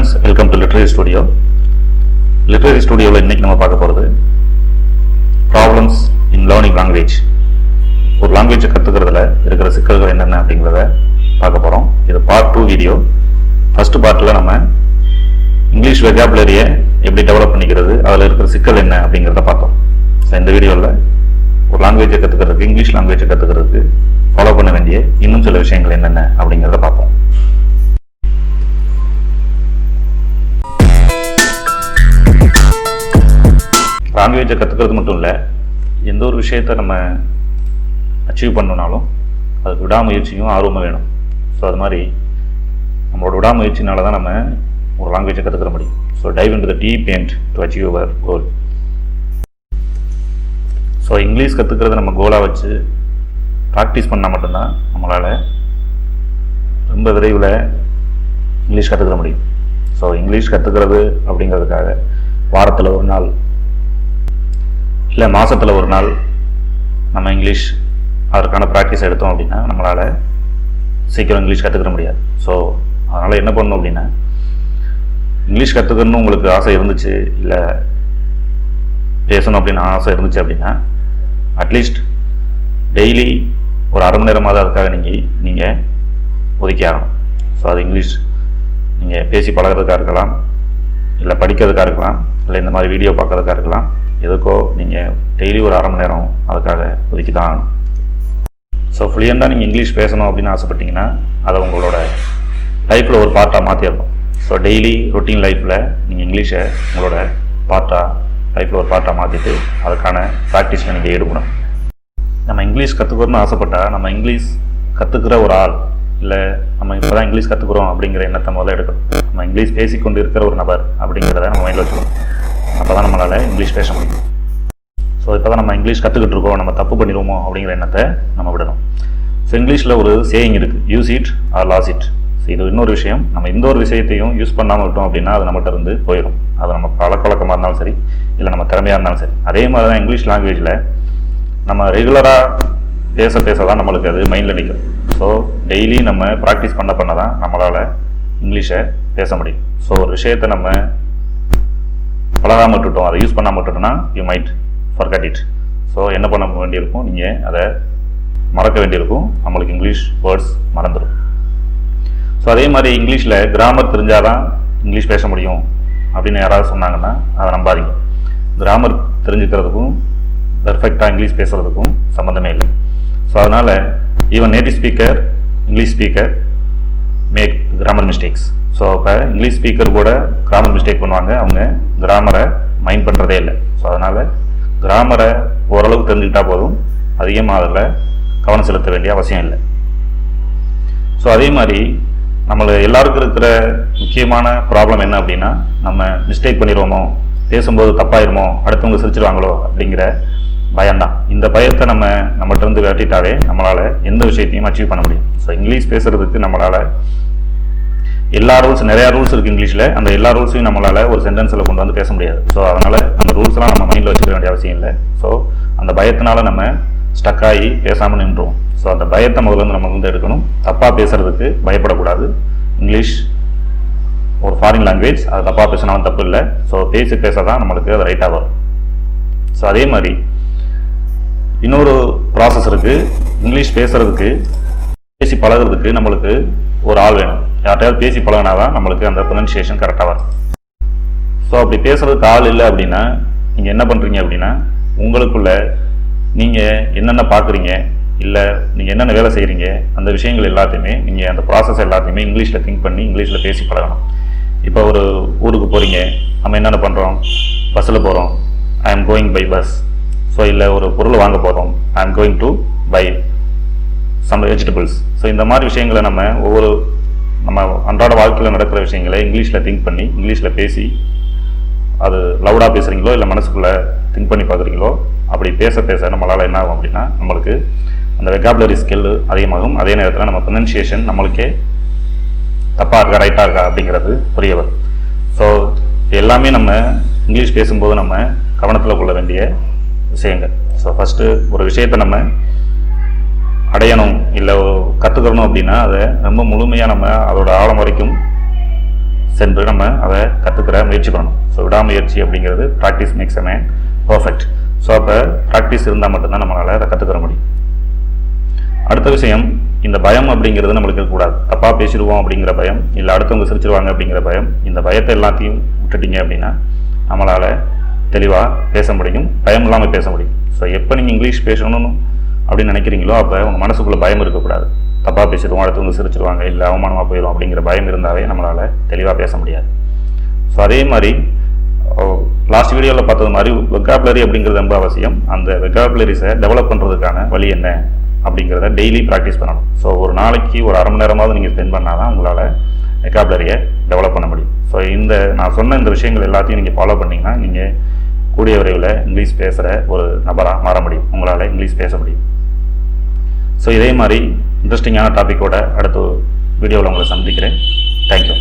Friends, welcome to literary studio. Literary ஸ்டுடியோவில் இன்றைக்கி நம்ம பார்க்க போகிறது ப்ராப்ளம்ஸ் இன் லேர்னிங் லாங்குவேஜ். ஒரு லாங்குவேஜை கற்றுக்கிறதுல இருக்கிற சிக்கல்கள் என்னென்ன அப்படிங்கிறத பார்க்க போகிறோம். இது பார்ட் 2 வீடியோ. ஃபர்ஸ்ட் பார்ட்டில் நம்ம இங்கிலீஷ் வெகாபுலரியை எப்படி டெவலப் பண்ணிக்கிறது, அதில் இருக்கிற சிக்கல் என்ன அப்படிங்கிறத பார்த்தோம். ஸோ இந்த வீடியோவில் ஒரு லாங்குவேஜை கற்றுக்கிறதுக்கு, இங்கிலீஷ் லாங்குவேஜை கற்றுக்கிறதுக்கு ஃபாலோ பண்ண வேண்டிய இன்னும் சில விஷயங்கள் என்னென்ன அப்படிங்கிறத பார்ப்போம். லாங்குவேஜை கற்றுக்கிறது மட்டும் இல்லை, எந்த ஒரு விஷயத்தை நம்ம அச்சீவ் பண்ணணுனாலும் அதுக்கு விடாமுயற்சியும் ஆர்வமும் வேணும். ஸோ அது மாதிரி நம்மளோட விடாமுயற்சினால தான் நம்ம ஒரு லாங்குவேஜை கற்றுக்கிற முடியும். So dive into the deep end to achieve our goal. So English கற்றுக்கிறத நம்ம கோலாக வச்சு ப்ராக்டிஸ் பண்ணால் மட்டும்தான் நம்மளால் ரொம்ப விரைவில் இங்கிலீஷ் கற்றுக்கிற முடியும். ஸோ இங்கிலீஷ் கற்றுக்கிறது அப்படிங்கிறதுக்காக வாரத்தில் ஒரு நாள் இல்லை மாதத்தில் ஒரு நாள் நம்ம இங்கிலீஷ் அதற்கான ப்ராக்டிஸ் எடுத்தோம் அப்படின்னா நம்மளால் சீக்கிரம் இங்கிலீஷ் கற்றுக்கிற முடியாது. ஸோ அதனால் என்ன பண்ணணும் அப்படின்னா, இங்கிலீஷ் கற்றுக்கணும்னு உங்களுக்கு ஆசை இருந்துச்சு, இல்லை பேசணும் அப்படின்னு ஆசை இருந்துச்சு அப்படின்னா அட்லீஸ்ட் டெய்லி ஒரு அரை மணி நேரமாவது அதுக்காக நீங்கள் ஒதுக்கி ஆகணும். ஸோ அது இங்கிலீஷ் நீங்கள் பேசி பழகிறதுக்காக இருக்கலாம், இல்லை படிக்கிறதுக்காக இருக்கலாம், இல்லை இந்த மாதிரி வீடியோ பார்க்கறதுக்காக இருக்கலாம். எதுக்கோ நீங்கள் டெய்லி ஒரு அரை மணி நேரம் அதுக்காக ஒதுக்கி தான் ஆகணும். ஸோ ஃப்ளூயண்டாக நீங்கள் இங்கிலீஷ் பேசணும் அப்படின்னு ஆசைப்பட்டீங்கன்னா அதை உங்களோட லைஃப்பில் ஒரு பார்ட்டாக மாற்றிடணும். ஸோ டெய்லி ரொட்டீன் லைஃப்பில் நீங்கள் இங்கிலீஷை உங்களோட லைஃப்பில் ஒரு பார்ட்டாக மாற்றிட்டு அதுக்கான ப்ராக்டிஸில் நீங்கள் ஈடுபடணும். நம்ம இங்கிலீஷ் கற்றுக்கணும்னு ஆசைப்பட்டால் நம்ம இங்கிலீஷ் கற்றுக்கிற ஒரு ஆள், இல்லை நம்ம இப்போ தான் இங்கிலீஷ் கற்றுக்குறோம் அப்படிங்கிற எண்ணத்தை முதல்ல எடுக்கணும். நம்ம இங்கிலீஷ் பேசிக்கொண்டு இருக்கிற ஒரு நபர் அப்படிங்கிறத நம்ம மைண்டில் வச்சுக்கணும். அப்போ தான் நம்மளால் இங்கிலீஷ் பேச முடியும். ஸோ இப்போ தான் நம்ம இங்கிலீஷ் கற்றுக்கிட்டு இருக்கோம், நம்ம தப்பு பண்ணிடுவோமோ அப்படிங்கிற எண்ணத்தை நம்ம விடணும். ஸோ இங்கிலீஷில் ஒரு சேயிங் இருக்குது, use it or lose it. So இது இன்னொரு விஷயம். நம்ம இந்த ஒரு விஷயத்தையும் யூஸ் பண்ணாமல் விட்டோம் அப்படின்னா அது நம்மகிட்ட இருந்து போயிடும். அது நம்ம பழக்கமாக இருந்தாலும் சரி, இல்லை நம்ம திறமையாக இருந்தாலும் சரி. அதே மாதிரி தான் இங்கிலீஷ் லாங்குவேஜில் நம்ம ரெகுலராக பேச தான் நம்மளுக்கு அது மைண்டில் நிற்கும். ஸோ டெய்லி நம்ம ப்ராக்டிஸ் பண்ண தான் நம்மளால் இங்கிலீஷை பேச முடியும். ஸோ ஒரு விஷயத்தை நம்ம பழகாமல் விட்டுட்டோம், அதை யூஸ் பண்ணாமல் விட்டுட்டோம்னா you might forget it. So என்ன பண்ண வேண்டியிருக்கும், நீங்கள் அதை மறக்க வேண்டியிருக்கும். நம்மளுக்கு இங்கிலீஷ் வேர்ட்ஸ் மறந்துடும். ஸோ அதே மாதிரி இங்கிலீஷில் கிராமர் தெரிஞ்சால் தான் இங்கிலீஷ் பேச முடியும் அப்படின்னு யாராவது சொன்னாங்கன்னா அதை நம்பாதீங்க. கிராமர் தெரிஞ்சுக்கிறதுக்கும் பெர்ஃபெக்டாக இங்கிலீஷ் பேசுகிறதுக்கும் சம்மந்தமே இல்லை. ஸோ அதனால் even native speaker, English speaker make grammar mistakes. So இப்போ இங்கிலீஷ் ஸ்பீக்கர் கூட கிராமர் மிஸ்டேக் பண்ணுவாங்க, அவங்க கிராமரை மைண்ட் பண்ணுறதே இல்லை. ஸோ அதனால் கிராமரை ஓரளவுக்கு தெரிஞ்சுக்கிட்டால் போதும், அதிகமாக அதில் கவனம் செலுத்த வேண்டிய அவசியம் இல்லை. ஸோ அதே மாதிரி எல்லாருக்கும் இருக்கிற முக்கியமான ப்ராப்ளம் என்ன அப்படின்னா, நம்ம மிஸ்டேக் பண்ணிடுவோமோ, பேசும்போது தப்பாயிருமோ, அடுத்தவங்க சிரிச்சிடுவாங்களோ அப்படிங்கிற பயம்தான். இந்த பயத்தை நம்மகிட்ட இருந்து விரட்டிட்டாவே நம்மளால் எந்த விஷயத்தையும் அச்சீவ் பண்ண முடியும். ஸோ இங்கிலீஷ் பேசுறதுக்கு நம்மளால் நிறையா ரூல்ஸ் இருக்குது இங்கிலீஷில். அந்த எல்லா ரூல்ஸையும் நம்மளால் ஒரு சென்டென்ஸில் கொண்டு வந்து பேச முடியாது. ஸோ அதனால் அந்த ரூல்ஸ்லாம் நம்ம மைண்டில் வச்சுக்க வேண்டிய அவசியம் இல்லை. ஸோ அந்த பயத்தினால நம்ம ஸ்டக் ஆகி பேசாமல் நின்றுவோம். ஸோ அந்த பயத்தை முதல்ல நம்ம எடுக்கணும். தப்பாக பேசுறதுக்கு பயப்படக்கூடாது. இங்கிலீஷ் ஒரு ஃபாரின் லாங்குவேஜ், அது தப்பாக பேசினாலும் தப்பு இல்லை. ஸோ பேச தான் நம்மளுக்கு அது ரைட்டாக வரும். ஸோ அதே மாதிரி இன்னொரு ப்ராசஸ் இருக்குது. இங்கிலீஷ் பேசுறதுக்கு, பேசி பழகிறதுக்கு நம்மளுக்கு ஒரு ஆள் வேணும். யார்கிட்டயாவது பேசி பழகினா தான் நம்மளுக்கு அந்த ப்ரொனன்சியேஷன் கரெக்டாக வரும். ஸோ அப்படி பேசுறதுக்கு ஆள் இல்லை அப்படின்னா நீங்கள் என்ன பண்ணுறீங்க அப்படின்னா, உங்களுக்குள்ள நீங்கள் என்னென்ன பார்க்குறீங்க, இல்லை நீங்கள் என்னென்ன வேலை செய்கிறீங்க, அந்த விஷயங்கள் எல்லாத்தையுமே நீங்கள் அந்த ப்ராசஸ் எல்லாத்தையுமே இங்கிலீஷில் திங்க் பண்ணி இங்கிலீஷில் பேசி பழகணும். இப்போ ஒரு ஊருக்கு போகிறீங்க, நம்ம என்னென்ன பண்ணுறோம், பஸ்ஸில் போகிறோம், I am going by bus. So இல்லை ஒரு பொருள் வாங்க போகிறோம், I am going to buy some vegetables. So இந்த மாதிரி விஷயங்களை நம்ம அன்றாட வாழ்க்கையில் நடக்கிற விஷயங்களை இங்கிலீஷில் திங்க் பண்ணி இங்கிலீஷில் பேசி, அது லவுடாக பேசுகிறீங்களோ இல்லை மனசுக்குள்ளே திங்க் பண்ணி பார்க்குறீங்களோ, அப்படி பேச நம்மளால் என்ன ஆகும் அப்படின்னா நம்மளுக்கு அந்த வெகாபுலரி ஸ்கில் அதிகமாகும். அதே நேரத்தில் நம்ம ப்ரொனன்சியேஷன் நம்மளுக்கே தப்பாக இருக்கா ரைட்டாக இருக்கா அப்படிங்கிறது புரிய வரும். ஸோ எல்லாமே நம்ம இங்கிலீஷ் பேசும்போது நம்ம கவனத்தில் கொள்ள வேண்டிய விஷயங்கள். ஸோ ஃபஸ்ட்டு ஒரு விஷயத்தை நம்ம அடையணும் இல்லை கற்றுக்கணும் அப்படின்னா அதை ரொம்ப முழுமையாக நம்ம அதோட ஆழம் வரைக்கும் சென்று நம்ம அதை கற்றுக்கிற முயற்சி பண்ணணும். ஸோ விடாமுயற்சி அப்படிங்கிறது practice makes a man perfect. So அப்போ ப்ராக்டிஸ் இருந்தால் மட்டும்தான் நம்மளால் அதை கற்றுக்கிற முடியும். அடுத்த விஷயம், இந்த பயம் அப்படிங்கிறது நம்மளுக்கு இருக்கக்கூடாது. தப்பாக பேசிடுவோம் அப்படிங்கிற பயம், இல்லை அடுத்தவங்க சிரிச்சிருவாங்க அப்படிங்கிற பயம். இந்த பயத்தை எல்லாத்தையும் விட்டுட்டீங்க அப்படின்னா நம்மளால் தெளிவாக பேச முடியும், பயம் இல்லாமல் பேச முடியும். ஸோ எப்போ நீங்கள் இங்கிலீஷ் பேசணும்னு அப்படின்னு நினைக்கிறீங்களோ அப்போ உங்கள் மனசுக்குள்ளே பயம் இருக்கக்கூடாது. தப்பாக பேசிடுவோம், அடுத்தவங்க சிரிச்சிருவாங்க, இல்லை அவமானமாக போயிடும் அப்படிங்கிற பயம் இருந்தாவே நம்மளால் தெளிவாக பேச முடியாது. ஸோ அதே மாதிரி லாஸ்ட் வீடியோவில் பார்த்தது மாதிரி வெக்காபுலரி அப்படிங்கிறது ரொம்ப அவசியம். அந்த வெக்காபுலரிஸை டெவலப் பண்ணுறதுக்கான வழி என்ன அப்படிங்கிறத டெய்லி ப்ராக்டிஸ் பண்ணணும். ஸோ ஒரு நாளைக்கு ஒரு அரை மணி நேரமாவது நீங்கள் ஸ்பெண்ட் பண்ணால் தான் உங்களால் வெக்காபுலரியை டெவலப் பண்ண முடியும். ஸோ நான் சொன்ன இந்த விஷயங்கள் எல்லாத்தையும் நீங்கள் ஃபாலோ பண்ணிங்கன்னா நீங்கள் கூடிய விரைவில் இங்கிலீஷ் பேசுகிற ஒரு நபராக மாற முடியும், உங்களால் இங்கிலீஷ் பேச முடியும். ஸோ இதே மாதிரி இன்ட்ரெஸ்டிங்கான டாப்பிக்கோட அடுத்த வீடியோவில் உங்களை சந்திக்கிறேன். தேங்க்யூ.